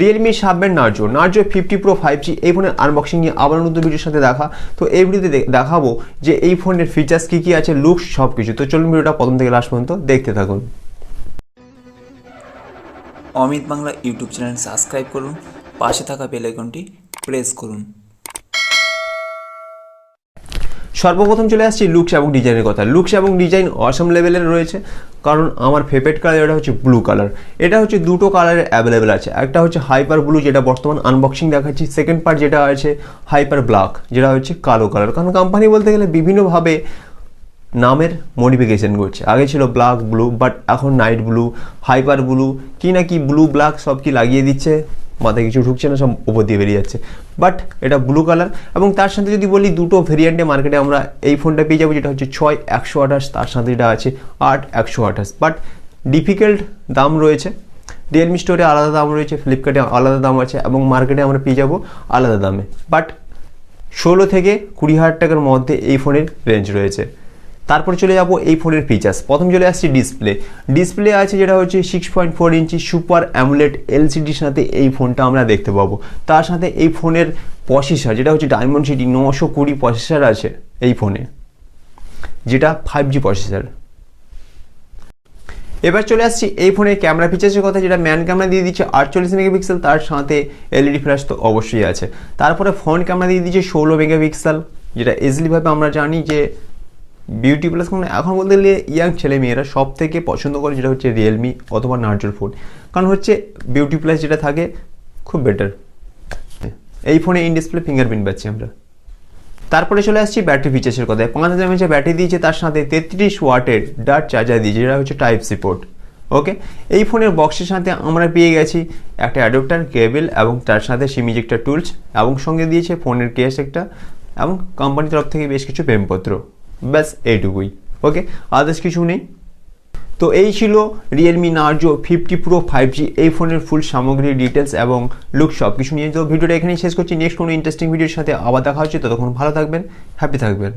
Realme 7 Narzo 50 Pro 5G এই ফোনের unboxing নিয়ে আবার নতুন ভিডিওর সাথে দেখা। তো এই ভিডিওতে দেখাবো যে এই ফোনের ফিচার্স কি আছে, লুকস সব কিছু। তো চলুন ভিডিওটা প্রথম থেকে লাস্ট পর্যন্ত দেখতে থাকুন। Amit Bangla YouTube channel subscribe করুন, পাশে থাকা বেল আইকনটি প্রেস করুন। সর্বপ্রথম চলে আসছি লুকস এবং ডিজাইনের কথা। লুকস এবং ডিজাইন অসম লেভেলের রয়েছে, কারণ আমার ফেভারিট কালার এটা হচ্ছে ব্লু কালার। এটা হচ্ছে দুটো কালারে অ্যাভেলেবেল আছে, একটা হচ্ছে হাইপার ব্লু যেটা বর্তমান আনবক্সিং দেখাচ্ছি, সেকেন্ড পার্ট যেটা আছে হাইপার ব্ল্যাক যেটা হচ্ছে কালো কালার। কারণ কোম্পানি বলতে গেলে বিভিন্নভাবে নামের মডিফিকেশন করছে। আগে ছিল ব্ল্যাক ব্লু, বাট এখন নাইট ব্লু, হাইপার ব্লু, কি না কি ব্লু ব্ল্যাক সব কি লাগিয়ে দিচ্ছে, মাথায় কিছু ঢুকছে না, সব উপর দিয়ে বেরিয়ে যাচ্ছে। বাট এটা ব্লু কালার। এবং তার সাথে যদি বলি দুটো ভেরিয়েন্টে মার্কেটে আমরা এই ফোনটা পেয়ে যাবো, যেটা হচ্ছে 6128, তার সাথে যেটা আছে 8128। বাট ডিফিকাল্ট দাম রয়েছে, রিয়েলমি স্টোরে আলাদা দাম রয়েছে, ফ্লিপকার্টে আলাদা দাম আছে, এবং মার্কেটে আমরা পেয়ে যাবো আলাদা দামে। বাট 16 থেকে 20,000 টাকার মধ্যে এই ফোনের রেঞ্জ রয়েছে। তারপরে চলে যাব এই ফোনের ফিচার্স। প্রথম চলে আসছি ডিসপ্লে আছে যেটা হচ্ছে 6.4 ইঞ্চি সুপার অ্যামোলেড এলসিডির সাথে এই ফোনটা আমরা দেখতে পাবো। তার সাথে এই ফোনের প্রসেসর যেটা হচ্ছে ডায়মন্ডসিটি 920 প্রসেসর আছে এই ফোনে, যেটা 5G প্রসেসর। এবার চলে আসছি এই ফোনের ক্যামেরা ফিচার্সের কথা, যেটা ম্যান ক্যামেরা দিয়ে দিচ্ছে 48 মেগাপিক্সেল, তার সাথে এলইডি ফ্ল্যাশ তো অবশ্যই আছে। তারপরে ফ্রন্ট ক্যামেরা দিয়ে দিচ্ছে 16 মেগাপিক্সেল, যেটা ইজিলিভাবে আমরা জানি যে বিউটি প্লাস ফোন এখন বলতে গেলে ইয়াং ছেলে মেয়েরা সব থেকে পছন্দ করে, যেটা হচ্ছে রিয়েলমি অথবা নার্জোর ফোন। কারণ হচ্ছে বিউটি প্লাস যেটা থাকে খুব বেটার। এই ফোনে ইন ডিসপ্লে ফিঙ্গারপ্রিন্ট পাচ্ছি আমরা। তারপরে চলে আসছি ব্যাটারি ফিচার্সের কথায়। 5000 mAh ব্যাটারি দিয়েছে, তার সাথে 33 ওয়াটের ডার্ট চার্জার দিয়েছে, যেটা হচ্ছে টাইপ সি পোর্ট। ওকে, এই ফোনের বক্সের সাথে আমরা পেয়ে গেছি একটা অ্যাডাপ্টার, কেবল, এবং তার সাথে সিম ইজেক্টর টুলস, এবং সঙ্গে দিয়েছে ফোনের কেস একটা, এবং কোম্পানির তরফ থেকে বেশ কিছু প্রেমপত্র। ব্যাস এইটুকুই। ওকে, আদার্স কিছু নেই। তো এই ছিল রিয়েলমি নার্জো 50 Pro 5G এই ফোনের ফুল সামগ্রী ডিটেলস এবং লুক সব কিছু নিয়ে। তো ভিডিওটা এখানেই শেষ করছি। নেক্সট কোনো ইন্টারেস্টিং ভিডিওর সাথে আবার দেখা হচ্ছে। ততক্ষণ ভালো থাকবেন, হ্যাপি থাকবেন।